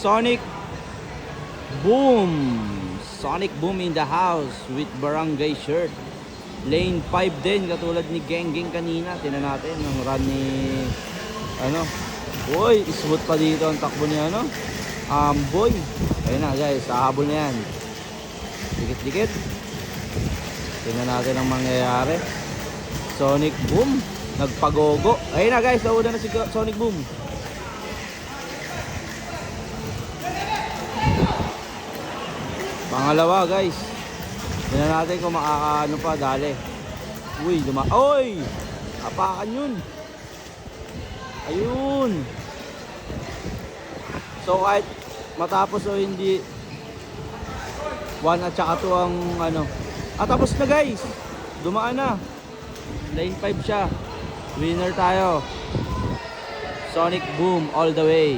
Sonic Boom. Sonic Boom in the house with barangay shirt. Lane 5 din, katulad ni Gengging kanina. Tingnan natin ang run ni Uy, smooth pa dito ang takbo ni Amboy. Ayun na guys, hahabol na yan. Dikit-dikit. Tingnan natin ang mangyayari. Sonic Boom nagpagogo. Ayun na guys, nauna na si Sonic Boom. Pangalawa guys. Tingnan natin kung makakaano pa, dali. Uy, Oy! Apakan yun. Ayun. So kahit matapos o hindi 1 at saka 2 ang tapos na guys. Dumaan na. Lane 5 siya. Winner tayo. Sonic Boom all the way.